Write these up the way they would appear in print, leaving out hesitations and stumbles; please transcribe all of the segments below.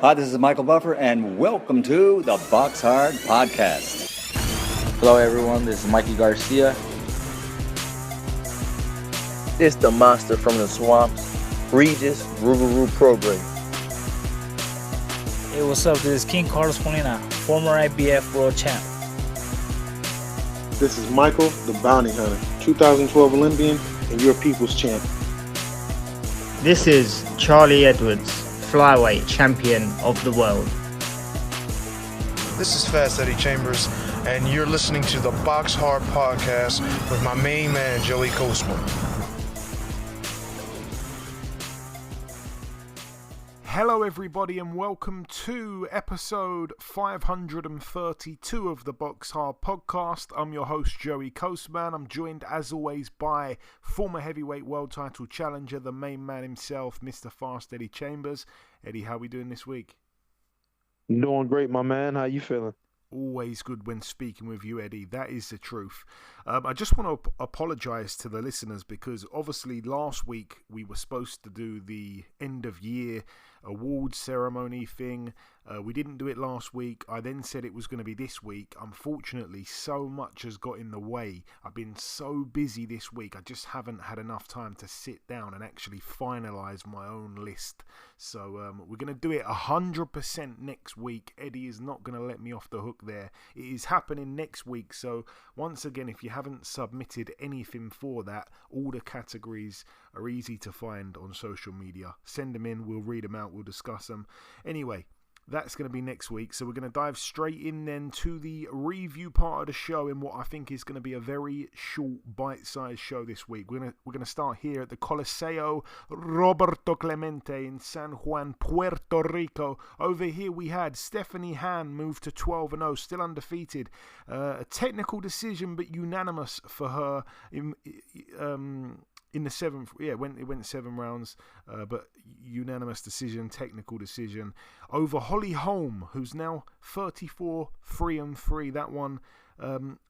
Hi, this is Michael Buffer, and welcome to the BoxHard Podcast. Hello, everyone. This is Mikey Garcia. This the monster from the swamps, Regis Rougarou Program. Hey, what's up? This is King Carlos Molina, former IBF world champ. This is Michael, the Bounty Hunter, 2012 Olympian and your people's champ. This is Charlie Edwards, flyweight champion of the world. This is Fast Eddie Chambers, and you're listening to the BoxHard Podcast with my main man, Joey Coastman. Hello everybody and welcome to episode 532 of the BoxHard Podcast. I'm your host Joey Coastman. I'm joined as always by former heavyweight world title challenger, the main man himself, Mr. Fast Eddie Chambers. Eddie, how we doing this week? Doing great, my man. How you feeling? Always good when speaking with you, Eddie. That is the truth. I just want to apologise to the listeners because obviously last week we were supposed to do the end of year awards ceremony thing. We didn't do it last week. I then said it was going to be this week. Unfortunately, so much has got in the way. I've been so busy this week. I just haven't had enough time to sit down and actually finalise my own list. So we're going to do it 100% next week. Eddie is not going to let me off the hook there. It is happening next week. So once again, if you haven't submitted anything for that, all the categories are easy to find on social media. Send them in. We'll read them out. We'll discuss them. Anyway, that's going to be next week. So we're going to dive straight in then to the review part of the show in what I think is going to be a very short, bite-sized show this week. We're going to start here at the Coliseo Roberto Clemente in San Juan, Puerto Rico. Over here we had Stephanie Han move to 12-0, still undefeated. A technical decision, but unanimous for her in the seventh. Yeah, it went 7 rounds, but unanimous decision, technical decision over Holly Holm, who's now 34, 3-3. That one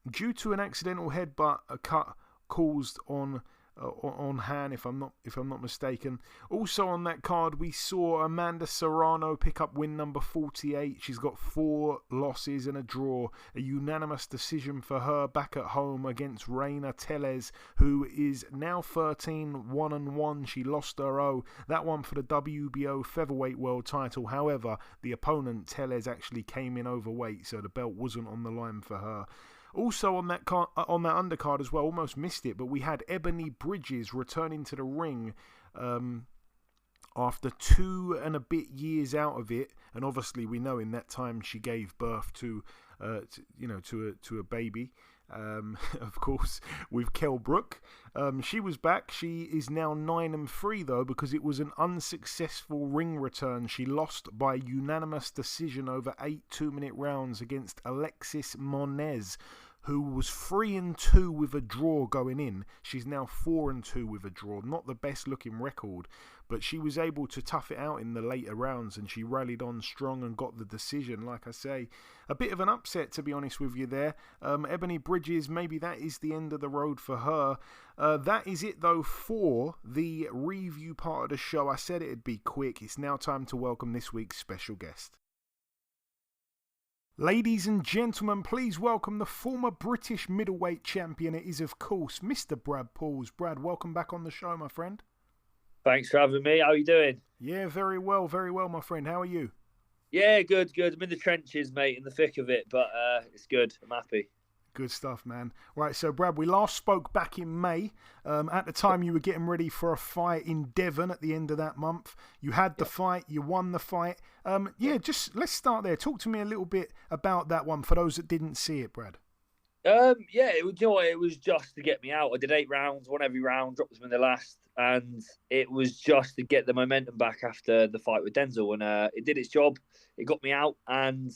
due to an accidental headbutt, a cut caused on Han, if I'm not mistaken. Also on that card, we saw Amanda Serrano pick up win number 48. She's got 4 losses and a draw. A unanimous decision for her back at home against Reina Tellez, who is now 13-1-1. She lost her that one for the WBO featherweight world title. However, the opponent Tellez actually came in overweight, so the belt wasn't on the line for her. Also on that undercard as well, almost missed it, but we had Ebony Bridges returning to the ring after 2 and a bit years out of it, and obviously we know in that time she gave birth to a baby. Of course, with Kell Brook. She was back. She is now 9-3 though, because it was an unsuccessful ring return. She lost by unanimous decision over 8 2-minute rounds against Alexis Monez, who was 3-2 with a draw going in. She's now 4-2 with a draw. Not the best looking record, but she was able to tough it out in the later rounds, and she rallied on strong and got the decision. Like I say, a bit of an upset, to be honest with you there. Ebony Bridges, maybe that is the end of the road for her. That is it though for the review part of the show. I said it'd be quick. It's now time to welcome this week's special guest. Ladies and gentlemen, please welcome the former British Middleweight champion. It is, of course, Mr. Brad Pauls. Brad, welcome back on the show, my friend. Thanks for having me. How are you doing? Yeah, very well, my friend. How are you? Yeah, good. I'm in the trenches, mate, in the thick of it, but it's good. I'm happy. Good stuff, man. Right, so Brad, we last spoke back in May. At the time, you were getting ready for a fight in Devon at the end of that month. You had the fight, you won the fight. Just let's start there. Talk to me a little bit about that one for those that didn't see it, Brad. It was just to get me out. I did 8 rounds, won every round, dropped them in the last, and it was just to get the momentum back after the fight with Denzel, and it did its job. It got me out, and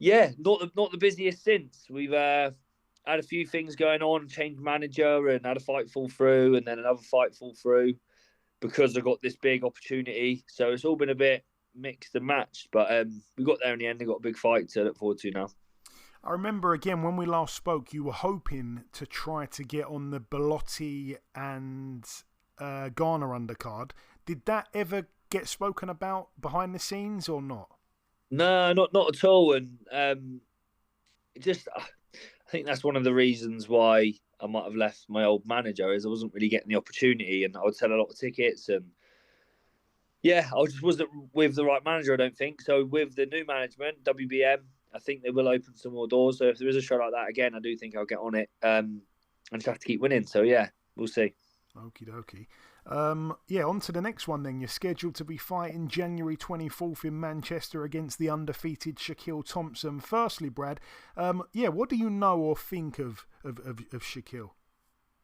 yeah, not the busiest since. We've had a few things going on, changed manager, and had a fight fall through, and then another fight fall through because I got this big opportunity. So it's all been a bit mixed and matched, but we got there in the end. I got a big fight to look forward to now. I remember, again, when we last spoke, you were hoping to try to get on the Bellotti and Garner undercard. Did that ever get spoken about behind the scenes or not? No, not at all. And I think that's one of the reasons why I might have left my old manager, is I wasn't really getting the opportunity, and I would sell a lot of tickets, and yeah, I just wasn't with the right manager, I don't think. So with the new management, WBM, I think they will open some more doors. So if there is a show like that again, I do think I'll get on it. And just have to keep winning. So yeah, we'll see. Okie dokie. Yeah, on to the next one then. You're scheduled to be fighting January 24th in Manchester against the undefeated Shakiel Thompson. Firstly, Brad, what do you know or think of Shakiel?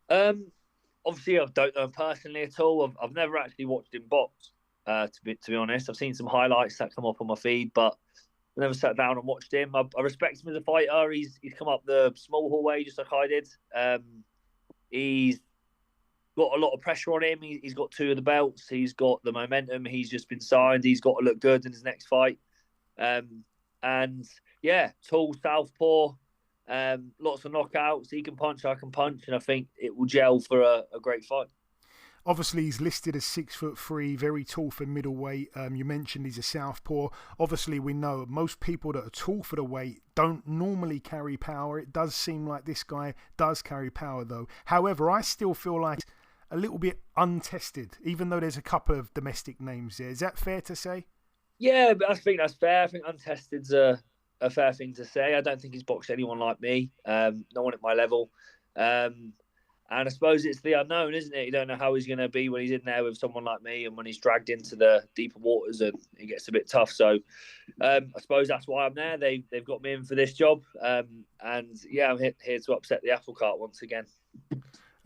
Obviously, I don't know him personally at all. I've never actually watched him box. To be honest, I've seen some highlights that come up on my feed, but I never sat down and watched him. I respect him as a fighter. He's come up the small hallway just like I did. He's got a lot of pressure on him. He's got 2 of the belts. He's got the momentum. He's just been signed. He's got to look good in his next fight. And yeah, tall southpaw, lots of knockouts. He can punch, I can punch, and I think it will gel for a great fight. Obviously, he's listed as 6'3", very tall for middleweight. You mentioned he's a southpaw. Obviously, we know most people that are tall for the weight don't normally carry power. It does seem like this guy does carry power, though. However, I still feel like a little bit untested, even though there's a couple of domestic names there. Is that fair to say? Yeah, but I think that's fair. I think untested's a fair thing to say. I don't think he's boxed anyone like me. No one at my level. And I suppose it's the unknown, isn't it? You don't know how he's going to be when he's in there with someone like me, and when he's dragged into the deeper waters and it gets a bit tough. So I suppose that's why I'm there. They've got me in for this job. And yeah, I'm here to upset the apple cart once again.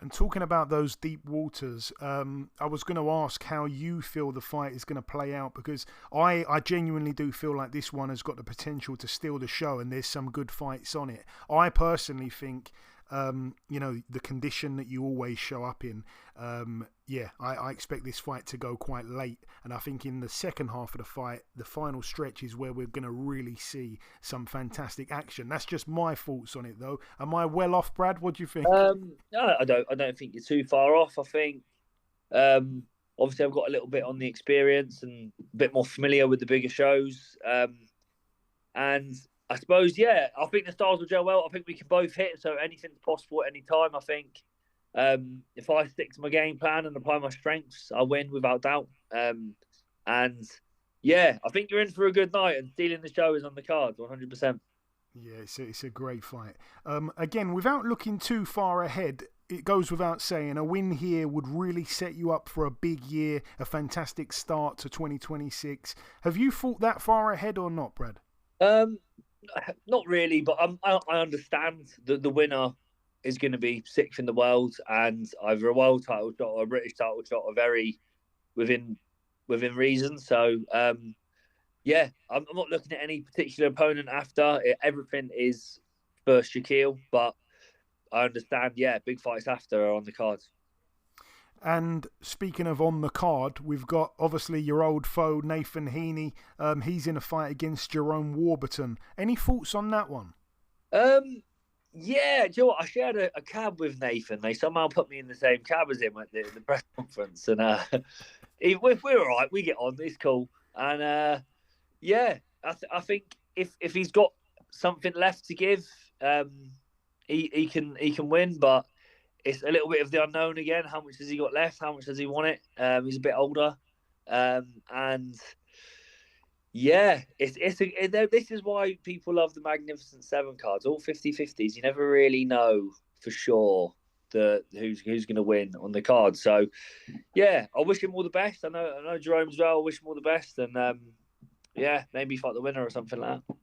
And talking about those deep waters, I was going to ask how you feel the fight is going to play out, because I genuinely do feel like this one has got the potential to steal the show, and there's some good fights on it. I personally think the condition that you always show up in, I expect this fight to go quite late. And I think in the second half of the fight, the final stretch is where we're going to really see some fantastic action. That's just my thoughts on it, though. Am I well off, Brad? What do you think? No, I don't think you're too far off. I think, obviously, I've got a little bit on the experience and a bit more familiar with the bigger shows. And I suppose, I think the styles will gel well. I think we can both hit, so anything's possible at any time. I think if I stick to my game plan and apply my strengths, I'll win without doubt. And I think you're in for a good night, and stealing the show is on the cards, 100%. Yeah, it's a great fight. Again, without looking too far ahead, it goes without saying, a win here would really set you up for a big year, a fantastic start to 2026. Have you thought that far ahead or not, Brad? Not really, but I understand that the winner is going to be 6th in the world, and either a world title shot or a British title shot are very within reason. So, I'm not looking at any particular opponent after. Everything is for Shakiel, but I understand, big fights after are on the cards. And speaking of on the card, we've got obviously your old foe, Nathan Heaney. He's in a fight against Jerome Warburton. Any thoughts on that one? Do you know what? I shared a cab with Nathan. They somehow put me in the same cab as him at the press conference. And we're all right. We get on. It's cool. And I think if he's got something left to give, he can win. But it's a little bit of the unknown again. How much has he got left? How much does he want it? He's a bit older, this is why people love the Magnificent Seven cards. All 50-50s. You never really know for sure who's going to win on the card. So, I wish him all the best. I know Jerome as well. I wish him all the best, and maybe fight the winner or something like that.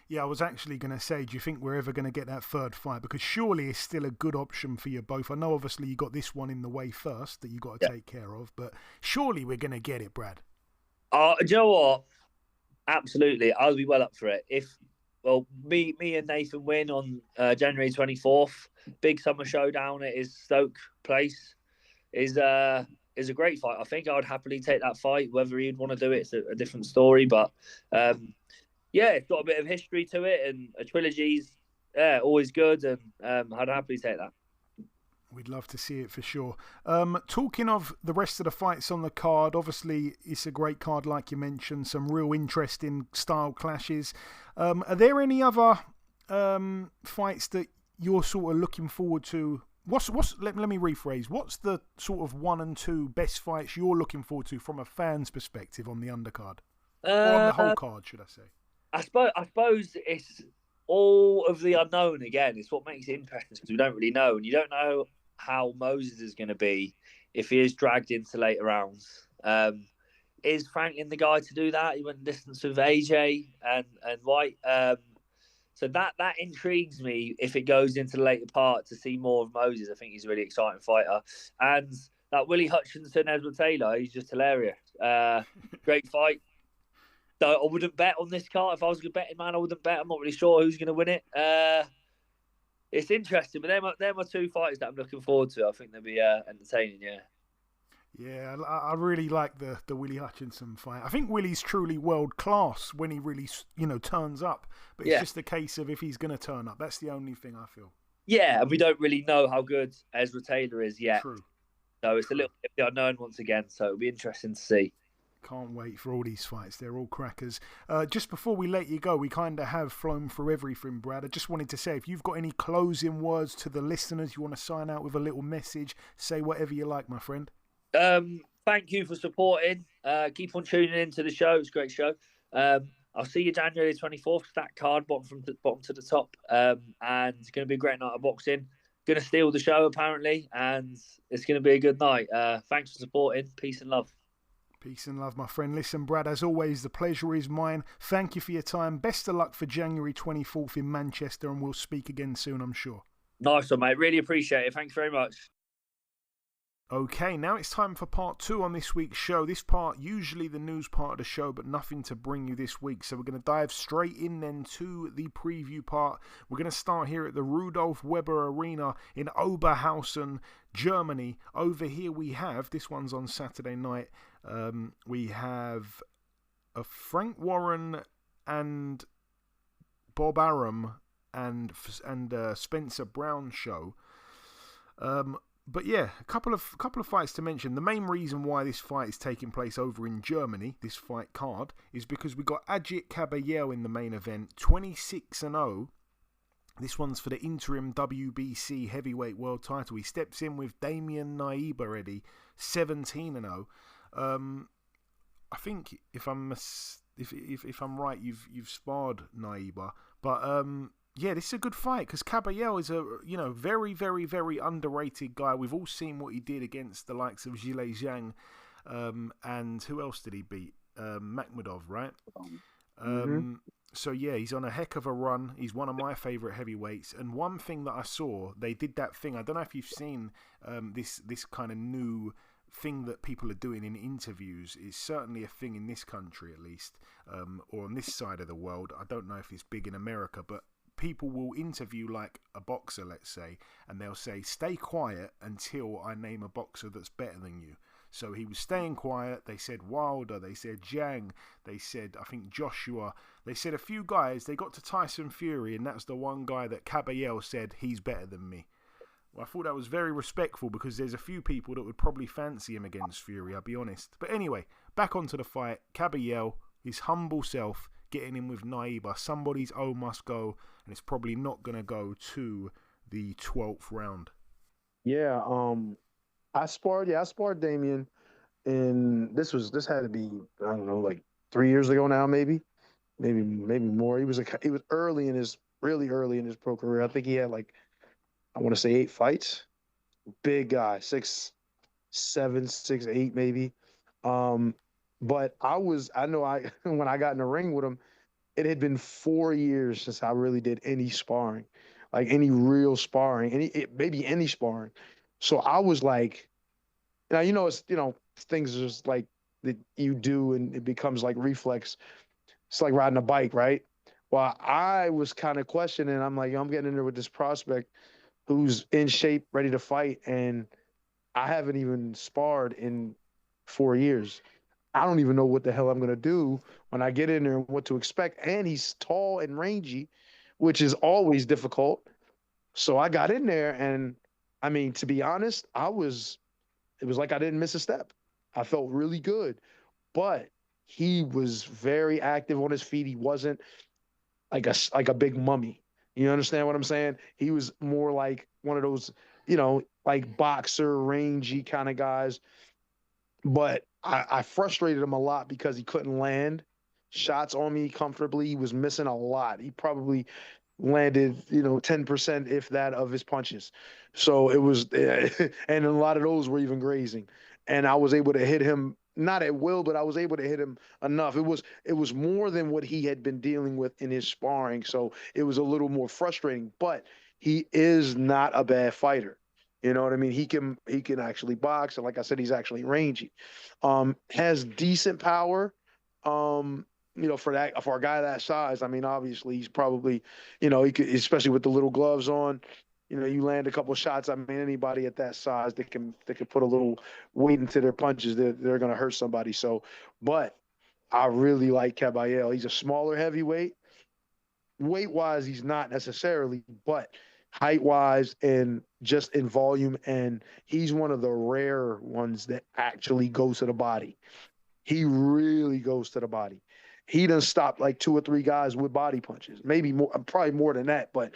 Yeah, I was actually going to say, do you think we're ever going to get that third fight? Because surely it's still a good option for you both. I know obviously you got this one in the way first that you got to take care of, but surely we're going to get it, Brad. Do you know what? Absolutely. I'll be well up for it. Me and Nathan win on January 24th, big summer showdown at his Stoke place, is a great fight. I think I would happily take that fight. Whether he'd want to do it, it's a different story, but it's got a bit of history to it, and a trilogy's always good, and I'd happily take that. We'd love to see it for sure. Talking of the rest of the fights on the card, obviously it's a great card, like you mentioned. Some real interesting style clashes. Are there any other fights that you're sort of looking forward to? Let me rephrase. What's the sort of 1 and 2 best fights you're looking forward to from a fan's perspective on the undercard, or on the whole card, should I say? I suppose it's all of the unknown again. It's what makes it interesting because we don't really know, and you don't know how Moses is going to be if he is dragged into later rounds. Is Franklin the guy to do that? He went distance with AJ and White. So that intrigues me if it goes into the later part to see more of Moses. I think he's a really exciting fighter. And that Willie Hutchinson, Ezra Taylor, he's just hilarious. Great fight. So I wouldn't bet on this card. If I was a betting man, I wouldn't bet. I'm not really sure who's going to win it. It's interesting, but they're my 2 fighters that I'm looking forward to. I think they'll be entertaining, yeah. Yeah, I really like the Willie Hutchinson fight. I think Willie's truly world class when he really, turns up. But it's just a case of if he's going to turn up. That's the only thing I feel. Yeah, and we don't really know how good Ezra Taylor is yet. True. So it's a little bit the unknown once again. So it'll be interesting to see. Can't wait for all these fights. They're all crackers. Just before we let you go, we kind of have flown through everything, Brad. I just wanted to say, if you've got any closing words to the listeners, you want to sign out with a little message, say whatever you like, my friend. Thank you for supporting. Keep on tuning into the show. It's a great show. I'll see you January 24th. That card, bottom to the top. And it's going to be a great night of boxing. Going to steal the show, apparently. And it's going to be a good night. Thanks for supporting. Peace and love. Peace and love, my friend. Listen, Brad, as always, the pleasure is mine. Thank you for your time. Best of luck for January 24th in Manchester, and we'll speak again soon, I'm sure. Nice one, mate. Really appreciate it. Thanks very much. Okay, now it's time for part 2 on this week's show. This part, usually the news part of the show, but nothing to bring you this week. So we're going to dive straight in then to the preview part. We're going to start here at the Rudolf Weber Arena in Oberhausen, Germany. Over here we have, this one's on Saturday night, we have a Frank Warren and Bob Arum and Spencer Brown show. But yeah, a couple of fights to mention. The main reason why this fight is taking place over in Germany, this fight card, is because we got Ajit Kabayel in the main event, 26-0. This one's for the interim WBC heavyweight world title. He steps in with Damian Naib already, 17-0. I think if I'm right, you've sparred Naiba, but yeah, this is a good fight because Kabayel is a very, very, very underrated guy. We've all seen what he did against the likes of Zhilei Zhang, and who else did he beat? Makhmudov, right? So yeah, he's on a heck of a run. He's one of my favourite heavyweights. And one thing that I saw, they did that thing. I don't know if you've seen this kind of new thing that people are doing in interviews. It's certainly a thing in this country, at least, or on this side of the world. I don't know if it's big in America, but people will interview like a boxer, let's say, and they'll say, stay quiet until I name a boxer that's better than you. So he was staying quiet. They said Wilder, they said Zhang, they said, I think, Joshua. They said a few guys. They got to Tyson Fury, and that's the one guy that Kabayel said, he's better than me. Well, I thought that was very respectful because there's a few people that would probably fancy him against Fury, I'll be honest. But anyway, back onto the fight. Kabayel, his humble self, getting in with Naiba. Somebody's O must go, and it's probably not going to go to the 12th round. Yeah, I sparred Damian, and this had to be, I don't know, like 3 years ago now, maybe more. He was really early in his pro career. I think he had like, I want to say 8 fights. Big guy, 6'7", 6'8", maybe. But when I got in the ring with him, it had been 4 years since I really did any sparring, like any real sparring, maybe any sparring. So I was like, now, it's, things just like that you do and it becomes like reflex. It's like riding a bike, right? Well, I was kind of questioning. I'm like, I'm getting in there with this prospect who's in shape, ready to fight. And I haven't even sparred in 4 years. I don't even know what the hell I'm going to do when I get in there and what to expect. And he's tall and rangy, which is always difficult. So I got in there and I mean, to be honest, it was like I didn't miss a step. I felt really good, but he was very active on his feet. He wasn't like a big mummy. You understand what I'm saying? He was more like one of those, like boxer, rangy kind of guys. But I frustrated him a lot because he couldn't land shots on me comfortably. He was missing a lot. He probably landed, 10%, if that, of his punches. So it was, and a lot of those were even grazing. And I was able to hit him, not at will, but I was able to hit him enough. It was more than what he had been dealing with in his sparring. So it was a little more frustrating, but he is not a bad fighter. You know what I mean? He can actually box. And like I said, he's actually rangy. Has decent power. For a guy that size, I mean, obviously he's probably, he could, especially with the little gloves on, you land a couple shots. I mean, anybody at that size that can put a little weight into their punches, they're going to hurt somebody. So, but I really like Caballero. He's a smaller heavyweight. Weight wise, he's not necessarily, but height wise and just in volume, and he's one of the rare ones that actually goes to the body. He really goes to the body. He done stopped like 2 or 3 guys with body punches, maybe more, probably more than that. But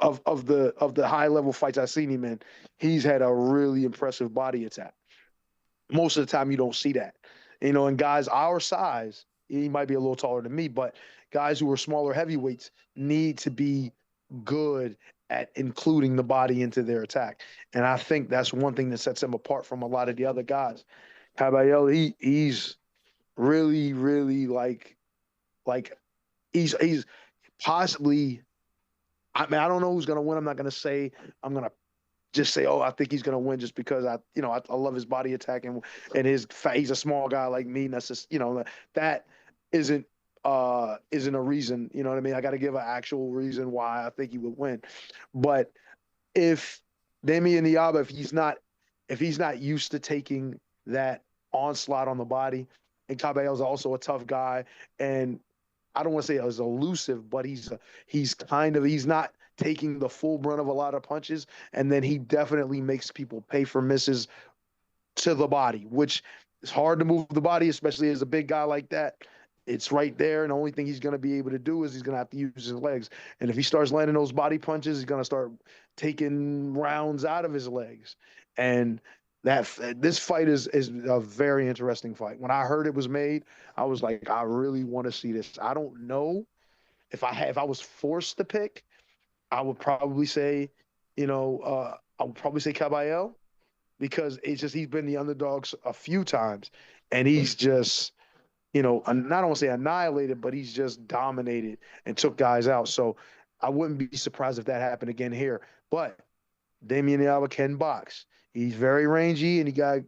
of the high level fights I've seen him in, he's had a really impressive body attack. Most of the time, you don't see that, and guys our size, he might be a little taller than me, but guys who are smaller heavyweights need to be good at including the body into their attack, and I think that's one thing that sets him apart from a lot of the other guys. Caballero, he's really, really like he's possibly. I mean, I don't know who's gonna win. I'm not gonna say. I'm gonna just say, oh, I think he's gonna win just because I love his body attack and he's a small guy like me. And that's just that isn't a reason. You know what I mean? I got to give an actual reason why I think he would win. But if Damian Niaba, if he's not used to taking that onslaught on the body, and Caballero's also a tough guy, and I don't want to say as elusive, but he's not taking the full brunt of a lot of punches, and then he definitely makes people pay for misses to the body, which is hard to move the body, especially as a big guy like that. It's right there, and the only thing he's going to be able to do is he's going to have to use his legs. And if he starts landing those body punches, he's going to start taking rounds out of his legs. And this fight is a very interesting fight. When I heard it was made, I was like, I really want to see this. I don't know if I was forced to pick, I would probably say, Caballero, because it's just he's been the underdogs a few times, and he's just, I don't want to say annihilated, but he's just dominated and took guys out. So I wouldn't be surprised if that happened again here. But Damian Niaba can box. He's very rangy, and he got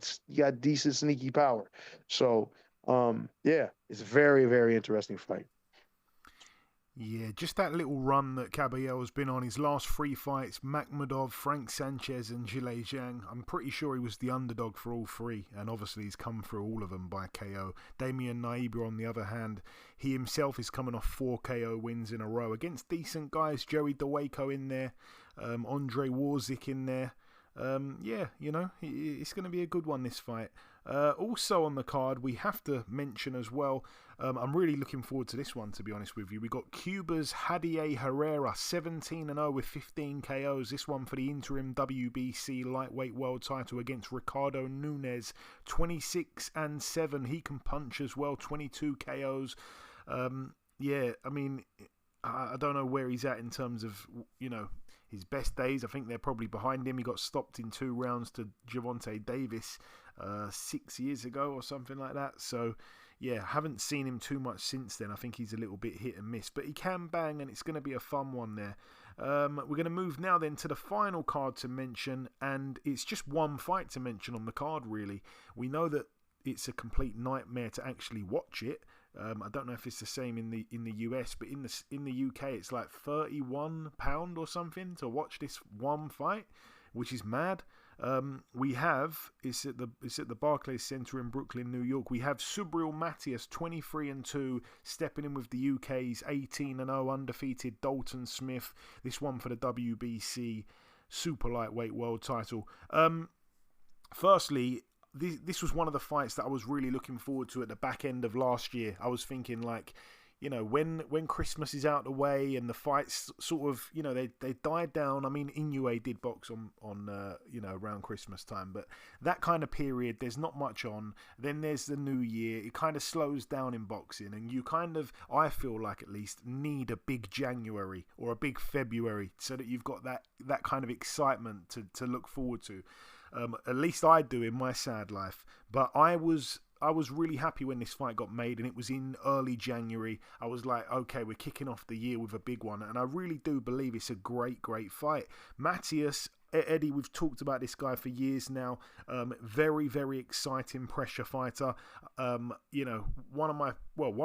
decent sneaky power. So, it's a very, very interesting fight. Yeah, just that little run that Caballero has been on. His last 3 fights, Makhmudov, Frank Sanchez and Zhilei Zhang. I'm pretty sure he was the underdog for all 3, and obviously he's come through all of them by KO. Damian Niaba, on the other hand, he himself is coming off 4 KO wins in a row against decent guys. Joey Dawejko in there, Andre Warzik in there. It's going to be a good one, this fight. Also on the card, we have to mention as well, I'm really looking forward to this one, to be honest with you. We got Cuba's Hadier Herrera, 17-0 with 15 KOs. This one for the interim WBC lightweight world title against Ricardo Nunes, 26-7. He can punch as well, 22 KOs. I don't know where he's at in terms of, his best days. I think they're probably behind him. He got stopped in 2 rounds to Gervonta Davis 6 years ago or something like that. So, haven't seen him too much since then. I think he's a little bit hit and miss. But he can bang, and it's going to be a fun one there. We're going to move now then to the final card to mention, and it's just one fight to mention on the card, really. We know that it's a complete nightmare to actually watch it. I don't know if it's the same in the US, but in the UK it's like £31 or something to watch this one fight, which is mad. It's at the Barclays Center in Brooklyn, New York. We have Subriel Matias, 23-2, stepping in with the UK's 18-0 undefeated Dalton Smith. This one for the WBC super lightweight world title. Firstly, this was one of the fights that I was really looking forward to at the back end of last year. I was thinking, like, you know, when Christmas is out the way and the fights sort of, you know, they died down. I mean, Inoue did box on you know, around Christmas time, but that kind of period, there's not much on. Then there's the new year. It kind of slows down in boxing, and you kind of, I feel like at least, need a big January or a big February so that you've got that kind of excitement to look forward to. At least I do in my sad life. But I was really happy when this fight got made, and it was in early January. I was like, okay, we're kicking off the year with a big one, and I really do believe it's a great fight. Matthias, Eddie, we've talked about this guy for years now. Very, very exciting pressure fighter. You know, one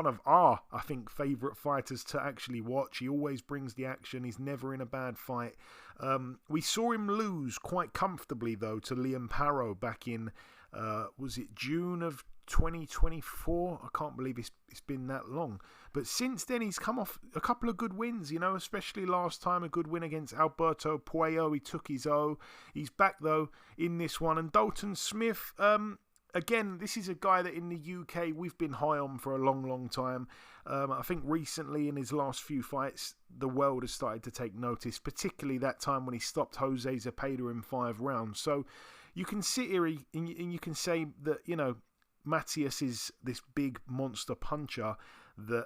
of our, I think, favourite fighters to actually watch. He always brings the action. He's never in a bad fight. We saw him lose quite comfortably, though, to Liam Parrow back in, was it June of 2024? I can't believe it's been that long. But since then, he's come off a couple of good wins, you know, especially last time, a good win against Alberto Puello. He took his O. He's back, though, in this one. And Dalton Smith, again, this is a guy that in the UK we've been high on for a long, long time. I think recently in his last few fights, the world has started to take notice, particularly that time when he stopped Jose Zepeda in 5 rounds. So you can sit here and you can say that, you know, Matthias is this big monster puncher that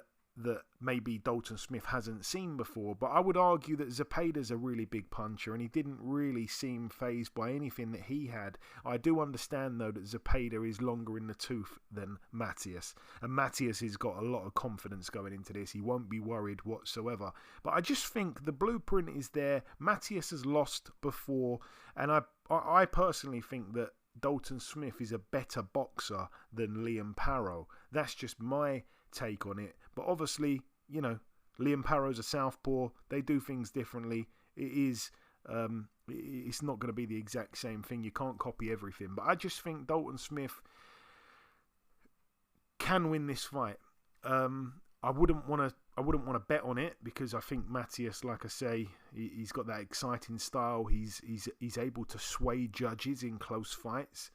maybe Dalton Smith hasn't seen before, but I would argue that Zepeda's a really big puncher, and he didn't really seem fazed by anything that he had. I do understand, though, that Zepeda is longer in the tooth than Matthias, and Matthias has got a lot of confidence going into this. He won't be worried whatsoever, but I just think the blueprint is there. Matthias has lost before, and I personally think that Dalton Smith is a better boxer than Liam Parrow. That's just my take on it. But obviously, you know, Liam Parrow's a southpaw. They do things differently. It's not going to be the exact same thing. You can't copy everything. But I just think Dalton Smith can win this fight. I wouldn't want to bet on it, because I think Matthias, like I say, he's got that exciting style. He's able to sway judges in close fights.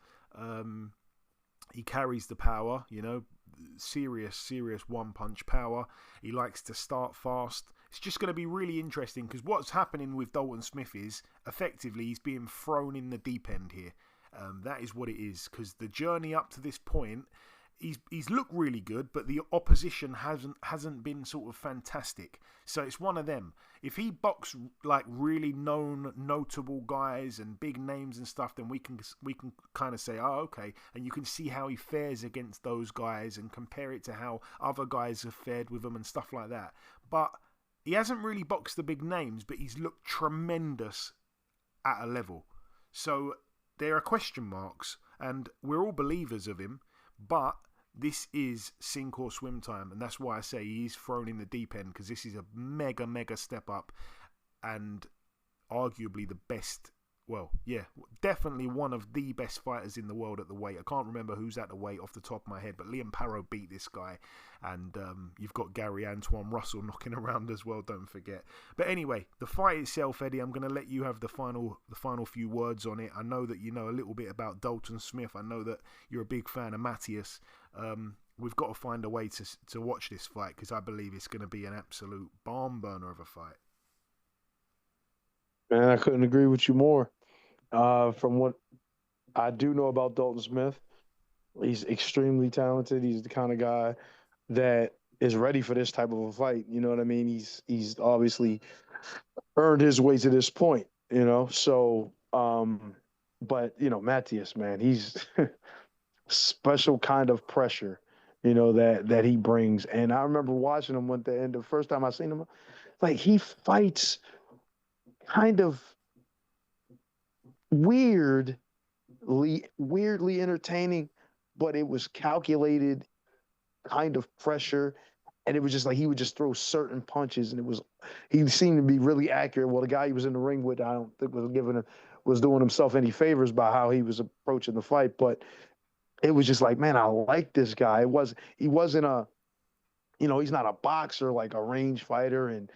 He carries the power, you know, serious one-punch power. He likes to start fast. It's just going to be really interesting, because what's happening with Dalton Smith is, effectively, he's being thrown in the deep end here. That is what it is, because the journey up to this point, he's looked really good, but the opposition hasn't been sort of fantastic. So it's one of them. If he boxed like really notable guys and big names and stuff, then we can kind of say, oh, okay, and you can see how he fares against those guys and compare it to how other guys have fared with them and stuff like that. But he hasn't really boxed the big names, but he's looked tremendous at a level. So there are question marks, and we're all believers of him, but this is sink or swim time, and that's why I say he's thrown in the deep end, because this is a mega step up, and arguably the best, well, yeah, definitely one of the best fighters in the world at the weight. I can't remember who's at the weight off the top of my head, but Liam Parrow beat this guy, and you've got Gary Antoine Russell knocking around as well, don't forget. But anyway, the fight itself, Eddie, I'm going to let you have the final few words on it. I know that you know a little bit about Dalton Smith. I know that you're a big fan of Matthias. We've got to find a way to watch this fight, because I believe it's going to be an absolute barn burner of a fight. Man, I couldn't agree with you more. From what I do know about Dalton Smith, he's extremely talented. He's the kind of guy that is ready for this type of a fight. You know what I mean? He's obviously earned his way to this point, you know? So, but, you know, Matthias, man, he's special kind of pressure, you know, that he brings. And I remember watching him the first time I seen him, like, he fights kind of weirdly entertaining, but it was calculated kind of pressure, and it was just like he would just throw certain punches, and he seemed to be really accurate. Well, the guy he was in the ring with, I don't think was doing himself any favors by how he was approaching the fight, but it was just like, man, I like this guy. He wasn't he's not a boxer like a range fighter and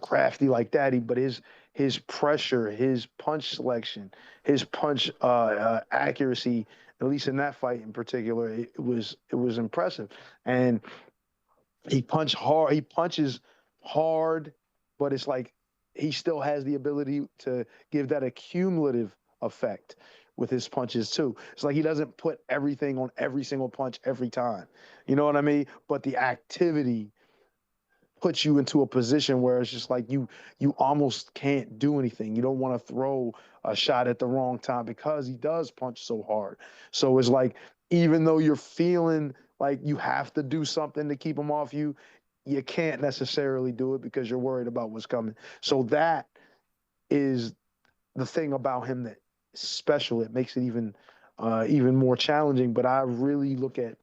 crafty like that. But his pressure, his punch selection, his punch accuracy, at least in that fight in particular, it was impressive. And he punched hard. He punches hard, but it's like he still has the ability to give that a cumulative effect with his punches too. It's like he doesn't put everything on every single punch every time. You know what I mean? But the activity puts you into a position where it's just like you almost can't do anything. You don't want to throw a shot at the wrong time because he does punch so hard. So it's like even though you're feeling like you have to do something to keep him off you, you can't necessarily do it because you're worried about what's coming. So that is the thing about him that is special. It makes it even more challenging. But I really look at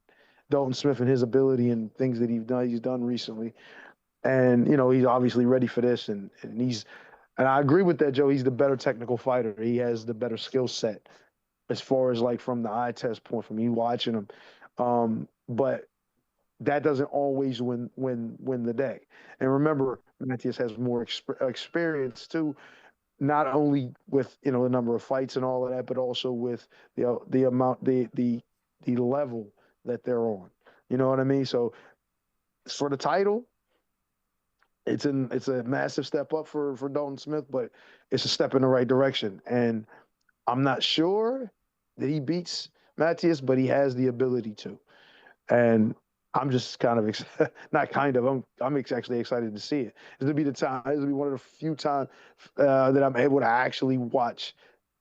Dalton Smith and his ability and things that he's done recently. And, he's obviously ready for this. And I agree with that, Joe. He's the better technical fighter. He has the better skill set as far as like from the eye test point, from you watching him. But that doesn't always win the day. And remember, Matthias has more experience too, not only with the number of fights and all of that, but also with the amount, the level that they're on. You know what I mean? So for the title, it's a massive step up for Dalton Smith, but it's a step in the right direction. And I'm not sure that he beats Matthias, but he has the ability to. And I'm just kind of I'm actually excited to see it. This will be the time. This will be one of the few times that I'm able to actually watch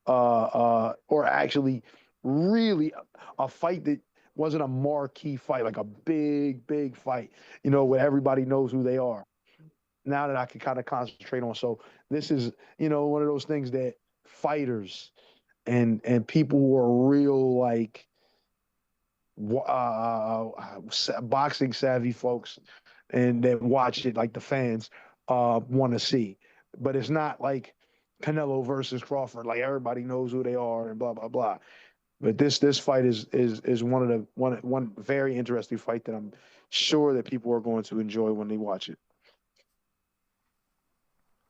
or actually really a fight that wasn't a marquee fight, like a big fight, where everybody knows who they are. Now that I can kind of concentrate on. So this is, one of those things that fighters and people who are real like boxing savvy folks and that watch it, like the fans want to see. But it's not like Canelo versus Crawford, like everybody knows who they are and blah blah blah. But this fight is one very interesting fight that I'm sure that people are going to enjoy when they watch it.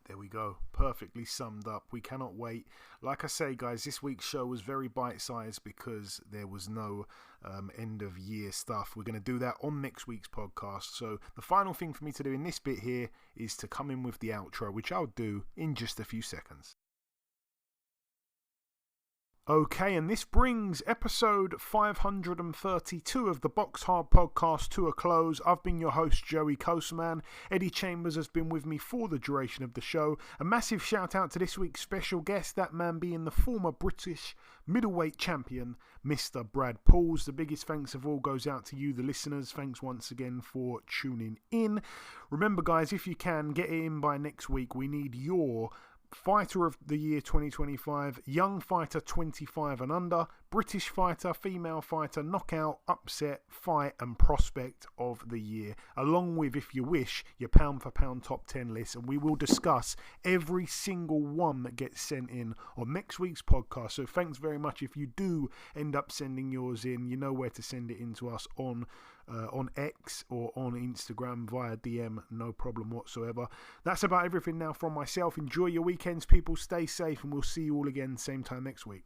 There we go. Perfectly summed up. We cannot wait. Like I say, guys, this week's show was very bite-sized because there was no end-of-year stuff. We're going to do that on next week's podcast. So the final thing for me to do in this bit here is to come in with the outro, which I'll do in just a few seconds. Okay, and this brings episode 532 of the BoxHard Podcast to a close. I've been your host, Joey Coastman. Eddie Chambers has been with me for the duration of the show. A massive shout out to this week's special guest, that man being the former British Middleweight champion, Mr. Brad Pauls. The biggest thanks of all goes out to you, the listeners. Thanks once again for tuning in. Remember, guys, if you can, get it in by next week. We need your Fighter of the Year 2025, Young Fighter 25 and under, British Fighter, Female Fighter, Knockout, Upset, Fight and Prospect of the Year, along with, if you wish, your pound for pound top 10 list, and we will discuss every single one that gets sent in on next week's podcast. So thanks very much. If you do end up sending yours in, you know where to send it in to us on X or on Instagram via DM, no problem whatsoever. That's about everything now from myself. Enjoy your weekends, people. Stay safe, and we'll see you all again same time next week.